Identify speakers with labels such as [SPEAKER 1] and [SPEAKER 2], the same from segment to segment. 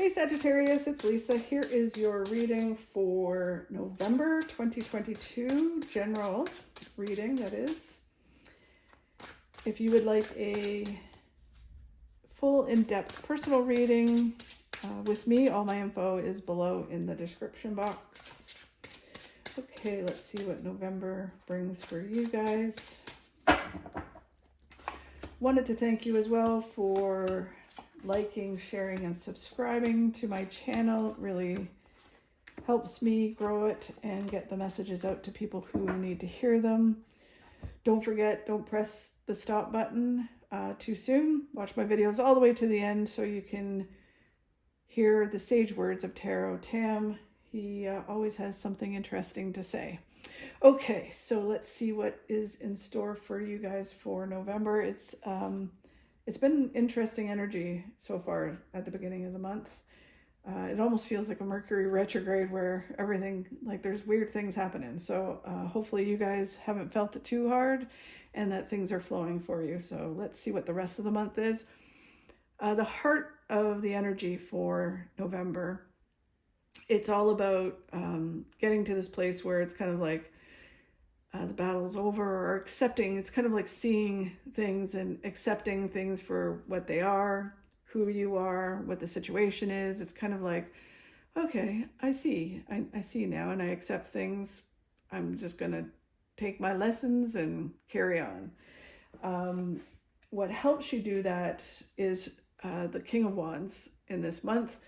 [SPEAKER 1] Hey Sagittarius, it's Lisa. Here is your reading for November 2022, general reading, that is. If you would like a full in-depth personal reading with me, all my info is below in the description box. Okay, let's see what November brings for you guys. Wanted to thank you as well for liking, sharing, and subscribing to my channel. It really helps me grow it and get the messages out to people who need to hear them. Don't forget, don't press the stop button too soon. Watch my videos all the way to the end so you can hear the sage words of Tarot Tam. He always has something interesting to say. Okay, so let's see what is in store for you guys for November. It's been interesting energy so far at the beginning of the month. It almost feels like a Mercury retrograde where everything, like there's weird things happening. So hopefully you guys haven't felt it too hard and that things are flowing for you. So let's see what the rest of the month is. The heart of the energy for November, it's all about getting to this place where it's kind of like the battle's over, or accepting. It's kind of like seeing things and accepting things for what they are, who you are, what the situation is. It's kind of like, okay, I see now, and I accept things. I'm just gonna take my lessons and carry on. What helps you do that is the King of Wands in this month.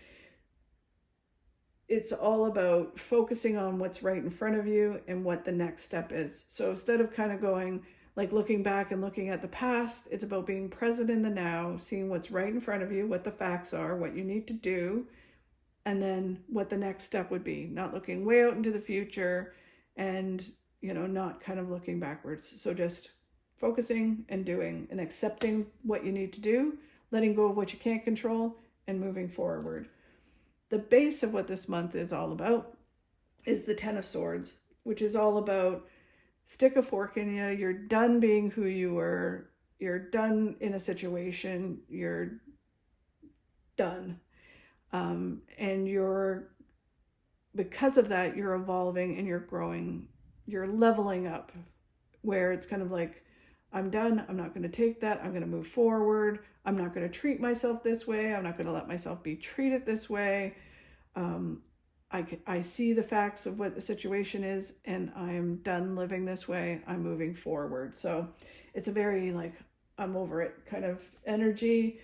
[SPEAKER 1] It's all about focusing on what's right in front of you and what the next step is. So instead of kind of going, like looking back and looking at the past, it's about being present in the now, seeing what's right in front of you, what the facts are, what you need to do, and then what the next step would be. Not looking way out into the future and, not kind of looking backwards. So just focusing and doing and accepting what you need to do, letting go of what you can't control, and moving forward. The base of what this month is all about is the Ten of Swords, which is all about stick a fork in you. You're done being who you were. You're done in a situation. You're done. And because of that, you're evolving and you're growing. You're leveling up, where it's kind of like, I'm done. I'm not going to take that. I'm going to move forward. I'm not going to treat myself this way. I'm not going to let myself be treated this way. I see the facts of what the situation is, and I am done living this way. I'm moving forward. So it's a very I'm over it kind of energy.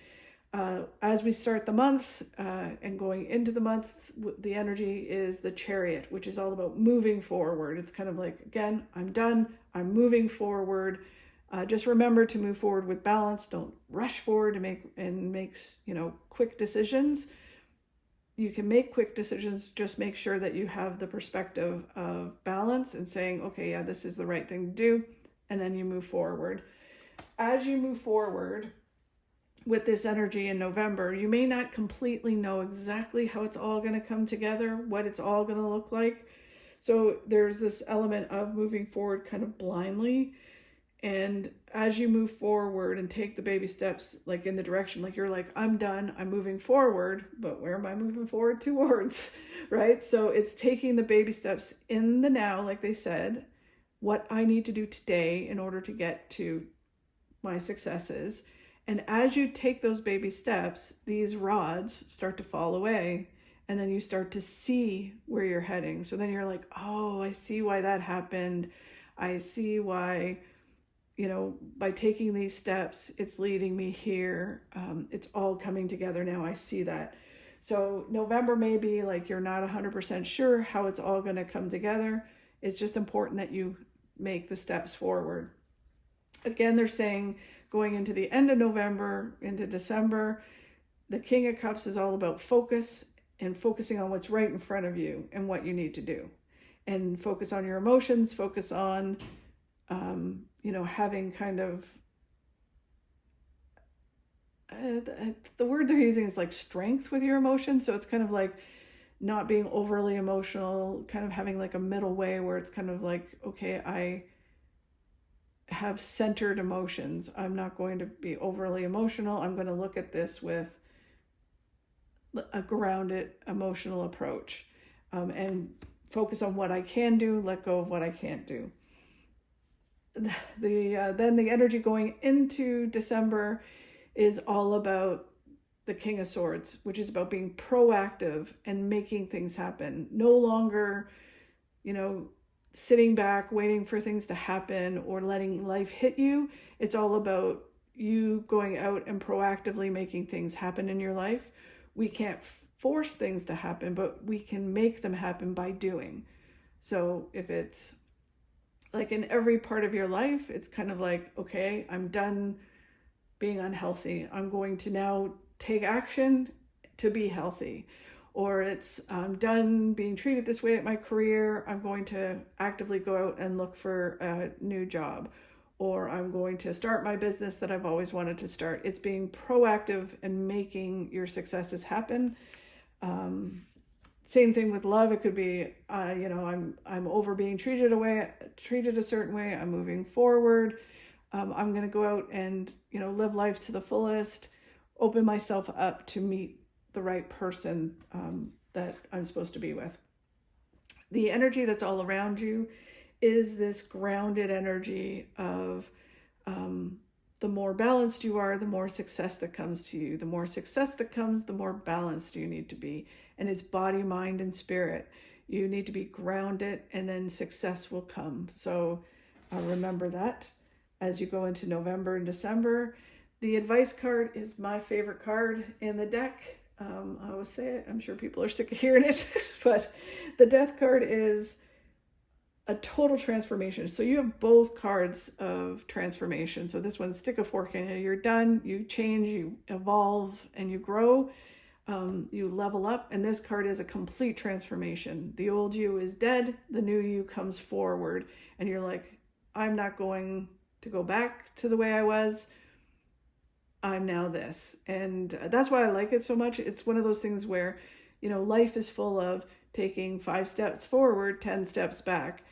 [SPEAKER 1] As we start the month and going into the month, the energy is the Chariot, which is all about moving forward. It's kind of like, again, I'm done. I'm moving forward. Just remember to move forward with balance. Don't rush forward to make quick decisions. You can make quick decisions. Just make sure that you have the perspective of balance and saying, okay, yeah, this is the right thing to do. And then you move forward. As you move forward with this energy in November, you may not completely know exactly how it's all going to come together, what it's all going to look like. So there's this element of moving forward kind of blindly. And as you move forward and take the baby steps, in the direction, you're like, I'm done, I'm moving forward, but where am I moving forward towards, right? So it's taking the baby steps in the now, like they said, what I need to do today in order to get to my successes. And as you take those baby steps, these rods start to fall away, and then you start to see where you're heading. So then you're like, oh, I see why that happened. I see why, by taking these steps, it's leading me here. It's all coming together now. I see that. So November may be you're not 100% sure how it's all going to come together. It's just important that you make the steps forward. Again, they're saying going into the end of November, into December, the King of Cups is all about focus and focusing on what's right in front of you and what you need to do. And focus on your emotions, focus on having kind of, the word they're using is strength with your emotions. So it's kind of not being overly emotional, kind of having a middle way where it's kind of okay, I have centered emotions. I'm not going to be overly emotional. I'm going to look at this with a grounded emotional approach, and focus on what I can do, let go of what I can't do. Then the energy going into December is all about the King of Swords, which is about being proactive and making things happen. No longer, sitting back, waiting for things to happen or letting life hit you. It's all about you going out and proactively making things happen in your life. We can't force things to happen, but we can make them happen by doing. So if it's like in every part of your life, it's kind of like, okay, I'm done being unhealthy. I'm going to now take action to be healthy. Or it's, I'm done being treated this way at my career. I'm going to actively go out and look for a new job. Or I'm going to start my business that I've always wanted to start. It's being proactive and making your successes happen. Same thing with love. It could be, I'm over being treated a certain way. I'm moving forward. I'm going to go out and, live life to the fullest, open myself up to meet the right person that I'm supposed to be with. The energy that's all around you is this grounded energy of the more balanced you are, the more success that comes to you. The more success that comes, the more balanced you need to be. And it's body, mind, and spirit. You need to be grounded, and then success will come. So remember that as you go into November and December. The advice card is my favorite card in the deck. I always say it. I'm sure people are sick of hearing it. But the death card is a total transformation. So you have both cards of transformation. So this one, stick a fork in it. You're done. You change, you evolve, and you grow. You level up. And this card is a complete transformation. The old you is dead. The new you comes forward. And you're like, I'm not going to go back to the way I was. I'm now this. And that's why I like it so much. It's one of those things where, life is full of taking 5 steps forward, 10 steps back.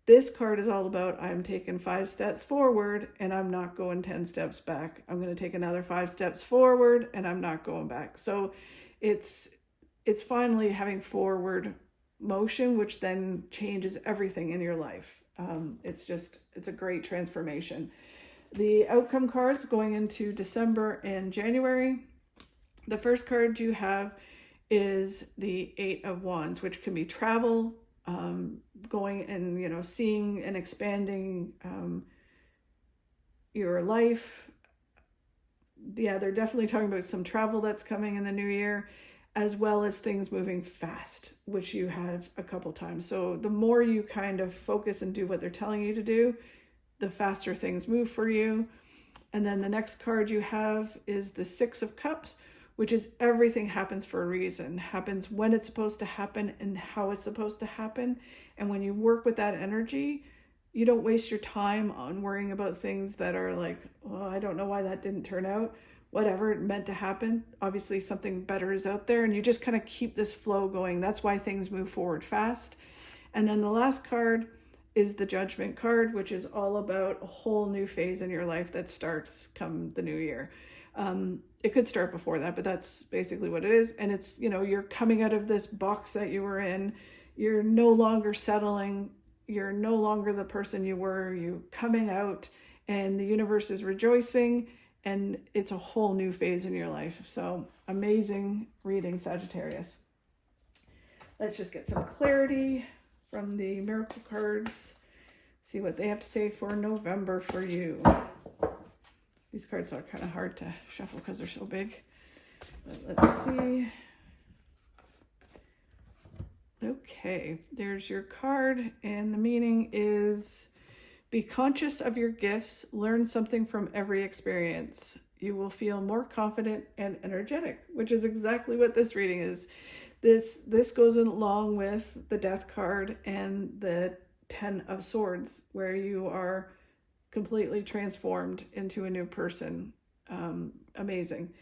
[SPEAKER 1] This card is all about, I'm taking 5 steps forward and I'm not going 10 steps back. I'm going to take another 5 steps forward and I'm not going back. So it's finally having forward motion, which then changes everything in your life. It's a great transformation. The outcome cards going into December and January. The first card you have is the 8 of Wands, which can be travel, going and, seeing and expanding your life. Yeah, they're definitely talking about some travel that's coming in the new year, as well as things moving fast, which you have a couple times. So the more you kind of focus and do what they're telling you to do, the faster things move for you. And then the next card you have is the 6 of Cups, which is everything happens for a reason, happens when it's supposed to happen and how it's supposed to happen. And when you work with that energy, you don't waste your time on worrying about things that are like, oh, I don't know why that didn't turn out. Whatever it meant to happen. Obviously something better is out there, and you just kind of keep this flow going. That's why things move forward fast. And then the last card is the Judgment card, which is all about a whole new phase in your life that starts come the new year. It could start before that, but that's basically what it is. And it's, you're coming out of this box that you were in. You're no longer settling. You're no longer the person you were. You're coming out, and the universe is rejoicing, and it's a whole new phase in your life. So amazing reading, Sagittarius. Let's just get some clarity from the miracle cards. See what they have to say for November for you. These cards are kind of hard to shuffle because they're so big. But let's see. Okay, there's your card, and the meaning is, be conscious of your gifts, learn something from every experience. You will feel more confident and energetic, which is exactly what this reading is. This goes along with the Death card and the 10 of Swords, where you are completely transformed into a new person. Amazing.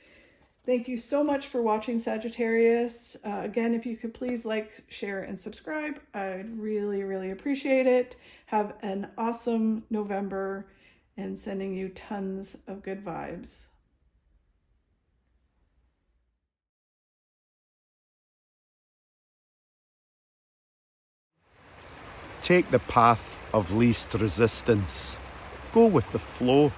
[SPEAKER 1] Thank you so much for watching, Sagittarius. Again, if you could please like, share, and subscribe, I'd really, really appreciate it. Have an awesome November, and sending you tons of good vibes.
[SPEAKER 2] Take the path of least resistance. Go with the flow.